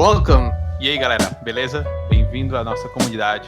Welcome! E aí, galera, beleza? Bem-vindo à nossa comunidade.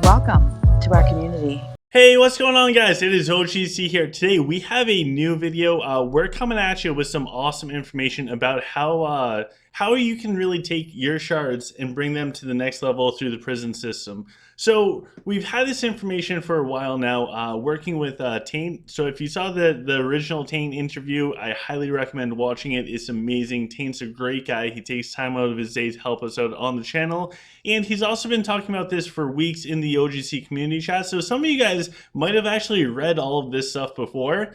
Welcome to our community. Hey, what's going on, guys? It is OGC here. Today we have a new video. We're coming at you with some awesome information about how you can really take your shards and bring them to the next level through the Prism system. So we've had this information for a while now, working with Taint. So if you saw the original Taint interview, I highly recommend watching it. It's amazing. Taint's a great guy. He takes time out of his day to help us out on the channel. And he's also been talking about this for weeks in the OGC community chat. So some of you guys might have actually read all of this stuff before,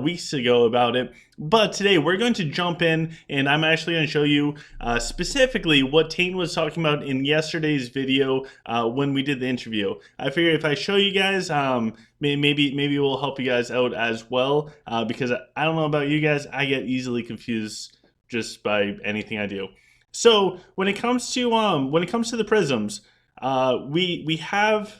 weeks ago about it. But today we're going to jump in and I'm actually going to show you specifically what Taint was talking about in yesterday's video when we did the interview. I figure if I show you guys, maybe it will help you guys out as well, because I don't know about you guys, I get easily confused just by anything I do. So when it comes to the prisms, we have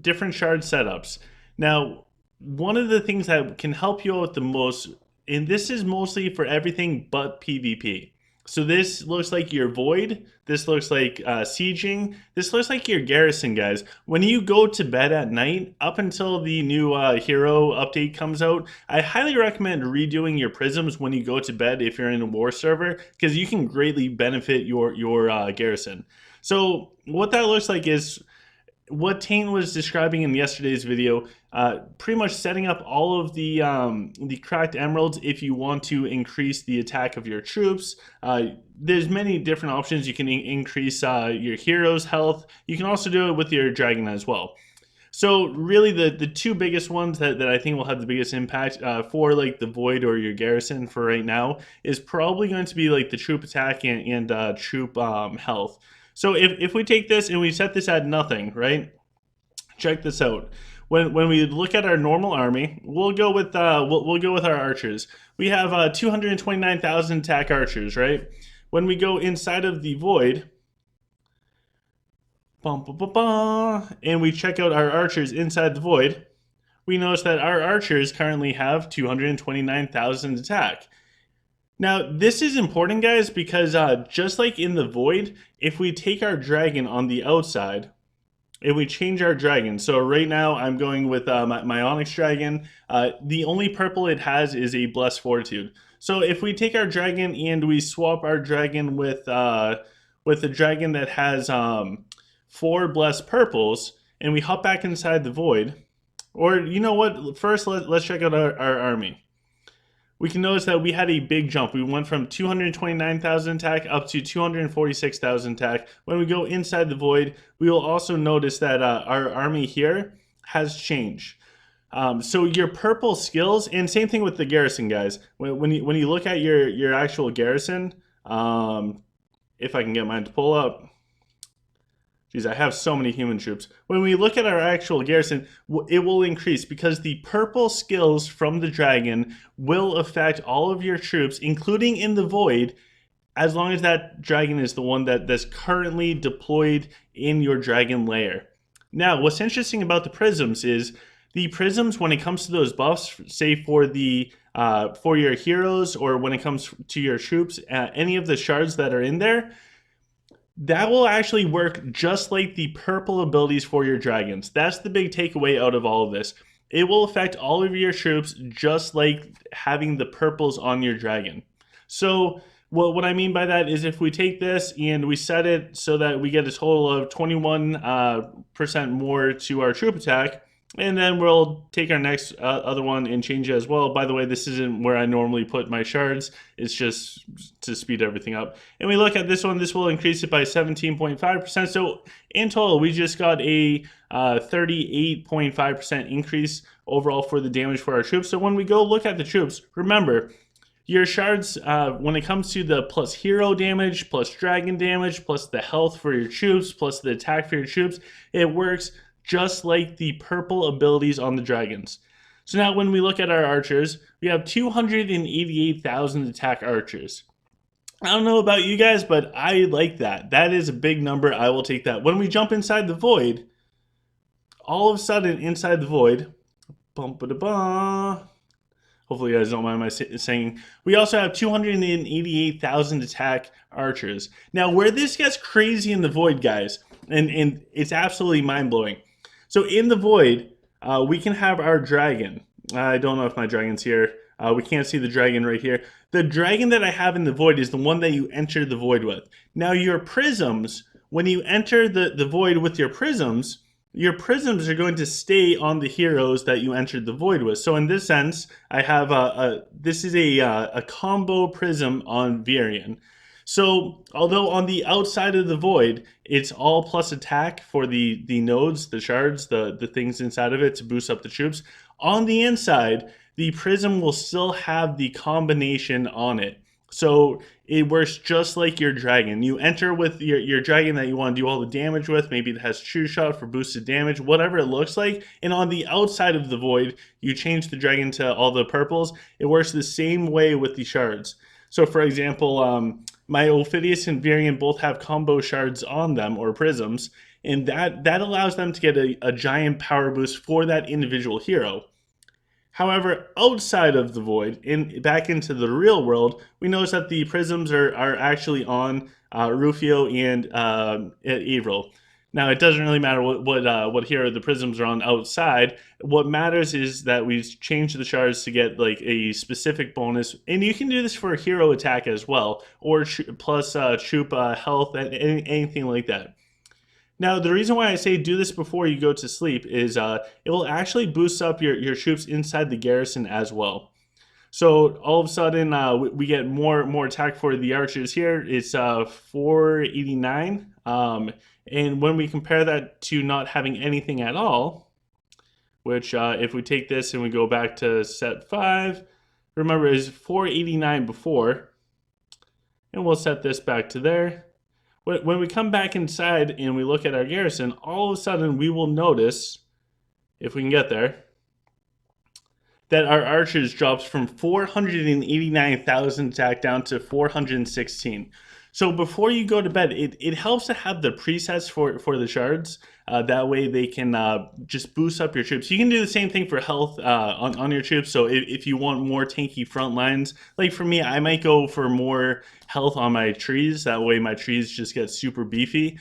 different shard setups. Now, one of the things that can help you out the most, and this is mostly for everything but PvP. So this looks like your Void, this looks like Sieging, this looks like your Garrison, guys. When you go to bed at night, up until the new hero update comes out, I highly recommend redoing your prisms when you go to bed if you're in a war server, because you can greatly benefit your Garrison. So what that looks like is what Taint was describing in yesterday's video, pretty much setting up all of the cracked emeralds if you want to increase the attack of your troops. There's many different options. You can increase your hero's health. You can also do it with your dragon as well. So really the two biggest ones that I think will have the biggest impact for like the Void or your Garrison for right now is probably going to be like the troop attack and troop health. So if we take this and we set this at nothing, right? Check this out. When we look at our normal army, we'll go with our archers. We have 229,000 attack archers, right? When we go inside of the Void, and we check out our archers inside the Void, we notice that our archers currently have 229,000 attack. Now, this is important, guys, because just like in the Void, if we take our dragon on the outside, and we change our dragon, so right now I'm going with my Onyx dragon, the only purple it has is a Blessed Fortitude. So if we take our dragon and we swap our dragon with a dragon that has 4 blessed purples, and we hop back inside the Void, or you know what, first let's check out our army. We can notice that we had a big jump. We went from 229,000 attack up to 246,000 attack. When we go inside the Void, we will also notice that our army here has changed. So your purple skills, and same thing with the Garrison, guys. When you look at your actual Garrison, if I can get mine to pull up. Geez, I have so many human troops. When we look at our actual Garrison, it will increase because the purple skills from the dragon will affect all of your troops, including in the Void, as long as that dragon is the one that's currently deployed in your dragon lair. Now, what's interesting about the prisms is the prisms, when it comes to those buffs, say for your heroes or when it comes to your troops, any of the shards that are in there, that will actually work just like the purple abilities for your dragons. That's the big takeaway out of all of this. It will affect all of your troops just like having the purples on your dragon. So what I mean by that is if we take this and we set it so that we get a total of 21% more to our troop attack, and then we'll take our next other one and change it as well. By the way, this isn't where I normally put my shards. It's just to speed everything up. And we look at this one. This will increase it by 17.5%. So in total, we just got a 38.5% increase overall for the damage for our troops. So when we go look at the troops, remember, your shards, when it comes to the plus hero damage, plus dragon damage, plus the health for your troops, plus the attack for your troops, it works just like the purple abilities on the dragons. So now when we look at our archers, we have 288,000 attack archers. I don't know about you guys, but I like that. That is a big number. I will take that. When we jump inside the Void, all of a sudden inside the Void, Hopefully you guys don't mind my saying. We also have 288,000 attack archers. Now, where this gets crazy in the Void, guys, and it's absolutely mind-blowing. So in the Void, we can have our dragon. I don't know if my dragon's here. We can't see the dragon right here. The dragon that I have in the Void is the one that you enter the Void with. Now, your prisms, when you enter the Void with your prisms are going to stay on the heroes that you entered the Void with. So in this sense, I have this is a combo prism on Varian. So although on the outside of the Void, it's all plus attack for the nodes, the shards, the things inside of it to boost up the troops, on the inside, the prism will still have the combination on it. So it works just like your dragon. You enter with your dragon that you want to do all the damage with. Maybe it has true shot for boosted damage, whatever it looks like. And on the outside of the Void, you change the dragon to all the purples. It works the same way with the shards. So for example, my Ophidius and Varian both have combo shards on them, or prisms, and that allows them to get a giant power boost for that individual hero. However, outside of the Void, back into the real world, we notice that the prisms are actually on Rufio and Avril. Now, it doesn't really matter what hero the prisms are on outside. What matters is that we've changed the shards to get like a specific bonus, and you can do this for a hero attack as well, or plus troop health and anything like that. Now, the reason why I say do this before you go to sleep is it will actually boost up your troops inside the garrison as well. So all of a sudden, we get more attack for the archers here. It's 489. And when we compare that to not having anything at all, which if we take this and we go back to set 5, remember is 489 before, and we'll set this back to there. When we come back inside and we look at our garrison, all of a sudden we will notice, if we can get there, that our archers drops from 489,000 attack down to 416. So before you go to bed, it helps to have the presets for the shards. That way they can just boost up your troops. You can do the same thing for health on your troops. So if you want more tanky front lines, like for me, I might go for more health on my trees. That way my trees just get super beefy.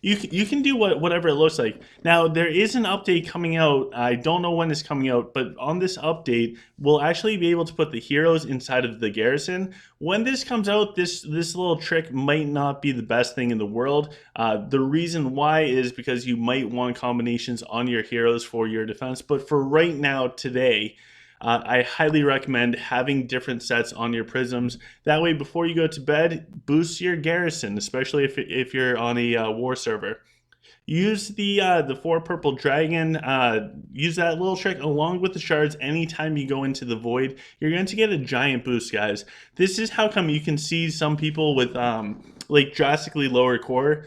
You can do whatever it looks like. Now, there is an update coming out. I don't know when it's coming out, but on this update, we'll actually be able to put the heroes inside of the garrison. When this comes out, this little trick might not be the best thing in the world. The reason why is because you might want combinations on your heroes for your defense. But for right now, today, I highly recommend having different sets on your prisms. That way, before you go to bed, boost your garrison, especially if you're on a war server. Use the 4 purple dragon. Use that little trick along with the shards anytime you go into the Void. You're going to get a giant boost, guys. This is how come you can see some people with like drastically lower core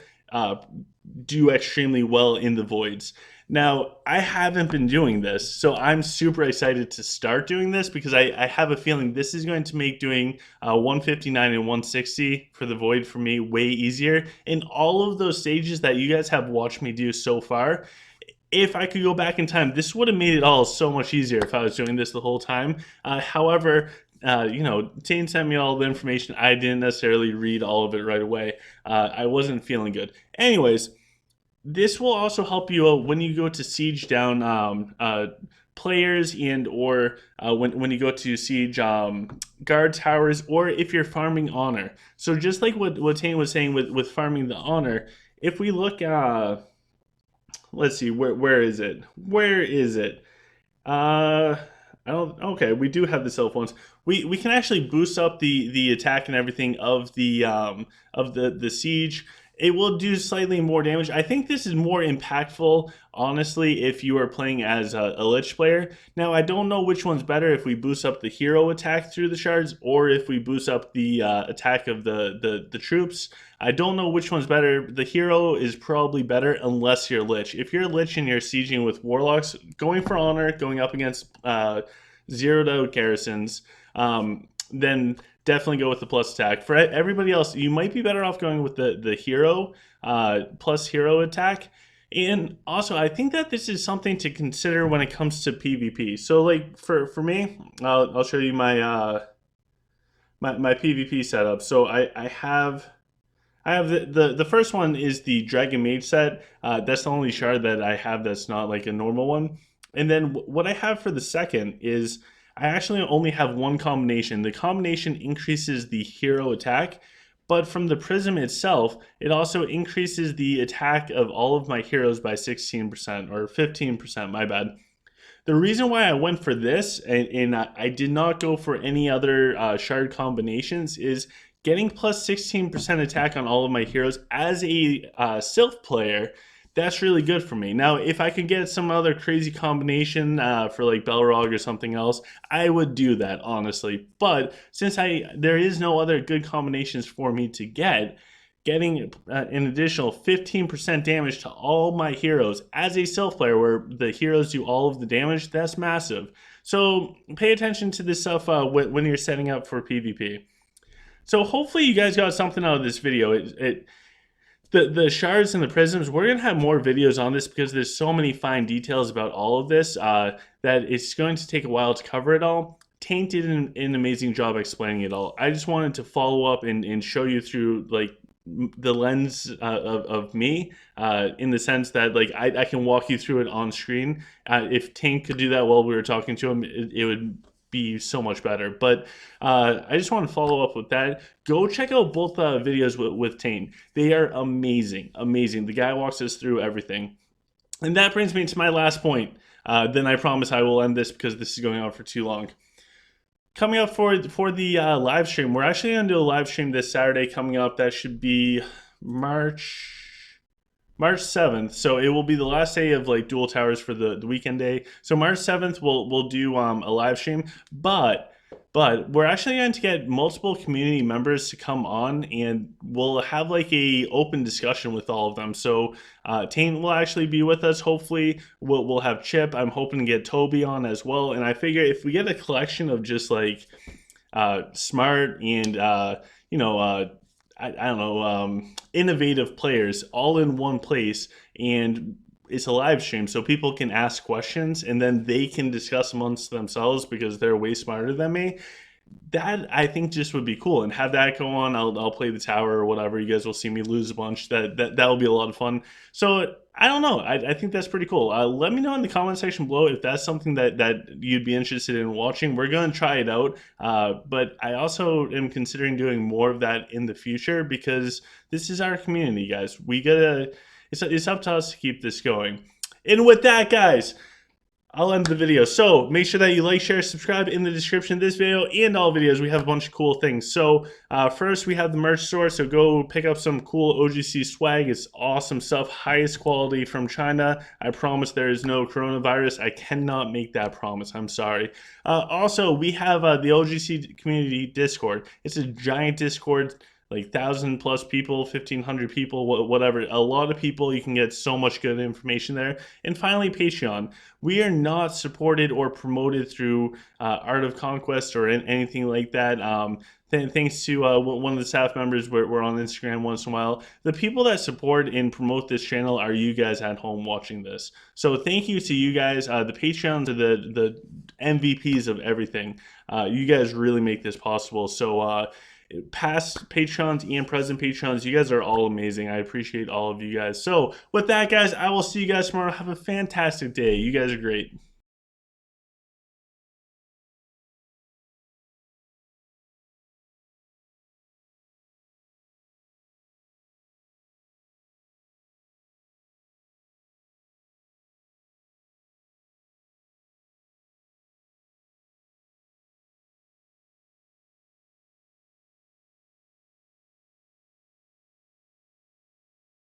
do extremely well in the Voids. Now, I haven't been doing this, so I'm super excited to start doing this because I have a feeling this is going to make doing 159 and 160 for the Void for me way easier. In all of those stages that you guys have watched me do so far, if I could go back in time, this would have made it all so much easier if I was doing this the whole time. However, you know, Tane sent me all the information. I didn't necessarily read all of it right away. I wasn't feeling good. Anyways, this will also help you when you go to siege down players and or when you go to siege guard towers, or if you're farming honor. So just like what Tane was saying with farming the honor, if we look let's see, where is it? Where is it? I don't. Okay, we do have the cell phones. We can actually boost up the attack and everything of the siege. It will do slightly more damage. I think this is more impactful, honestly, if you are playing as a Lich player. Now, I don't know which one's better, if we boost up the hero attack through the shards or if we boost up the attack of the troops. I don't know which one's better. The hero is probably better unless you're Lich. If you're Lich and you're sieging with Warlocks, going for honor, going up against zeroed out garrisons, then definitely go with the plus attack. For everybody else, you might be better off going with the hero plus hero attack. And also, I think that this is something to consider when it comes to PvP. So, like for me, I'll show you my PvP setup. So I have the first one is the Dragon Mage set. That's the only shard that I have that's not like a normal one. And then what I have for the second is I actually only have one combination. The combination increases the hero attack, but from the Prism itself, it also increases the attack of all of my heroes by 16% or 15%, my bad. The reason why I went for this and I did not go for any other shard combinations is getting plus 16% attack on all of my heroes as a Sylph player. That's really good for me. Now, if I could get some other crazy combination for like Belrog or something else, I would do that, honestly. But since there is no other good combinations for me to get, getting an additional 15% damage to all my heroes as a Sylph player where the heroes do all of the damage, that's massive. So pay attention to this stuff when you're setting up for PvP. So hopefully you guys got something out of this video. The shards and the prisms, we're going to have more videos on this because there's so many fine details about all of this that it's going to take a while to cover it all. Taint did an amazing job explaining it all. I just wanted to follow up and show you through like the lens of me in the sense that like I can walk you through it on screen. If Taint could do that while we were talking to him, it would be so much better. But I just want to follow up with that. Go check out both videos with Taint. They are amazing, amazing. The guy walks us through everything. And that brings me to my last point. Then I promise I will end this because this is going on for too long. Coming up for the live stream, we're actually going to do a live stream this Saturday coming up. That should be March 7th. So it will be the last day of like Dual Towers for the weekend day. So March 7th we'll do a live stream, but we're actually going to get multiple community members to come on and we'll have like a open discussion with all of them. So Taint will actually be with us. Hopefully we'll have Chip. I'm hoping to get Toby on as well. And I figure if we get a collection of just like smart and I don't know, innovative players all in one place, and it's a live stream so people can ask questions and then they can discuss amongst themselves because they're way smarter than me. That I think just would be cool, and have that go on. I'll play the tower or whatever. You guys will see me lose a bunch. That will be a lot of fun. So I don't know. I think that's pretty cool. Let me know in the comment section below if that's something that you'd be interested in watching. We're going to try it out, but I also am considering doing more of that in the future because this is our community, guys. It's up to us to keep this going. And with that, guys, I'll end the video. So make sure that you like, share, subscribe in the description of this video and all videos. We have a bunch of cool things. So first we have the merch store. So go pick up some cool OGC swag. It's awesome stuff. Highest quality from China. I promise there is no coronavirus. I cannot make that promise. I'm sorry. Also, we have the OGC community Discord. It's a giant Discord, like 1,000+ people, 1,500 people, whatever. A lot of people. You can get so much good information there. And finally, Patreon. We are not supported or promoted through Art of Conquest or anything like that. Thanks to one of the staff members, we're on Instagram once in a while. The people that support and promote this channel are you guys at home watching this. So thank you to you guys. The Patreons are the MVPs of everything. You guys really make this possible. So past patrons and present patrons, you guys are all amazing. I appreciate all of you guys. So with that, guys, I will see you guys tomorrow. Have a fantastic day. You guys are great.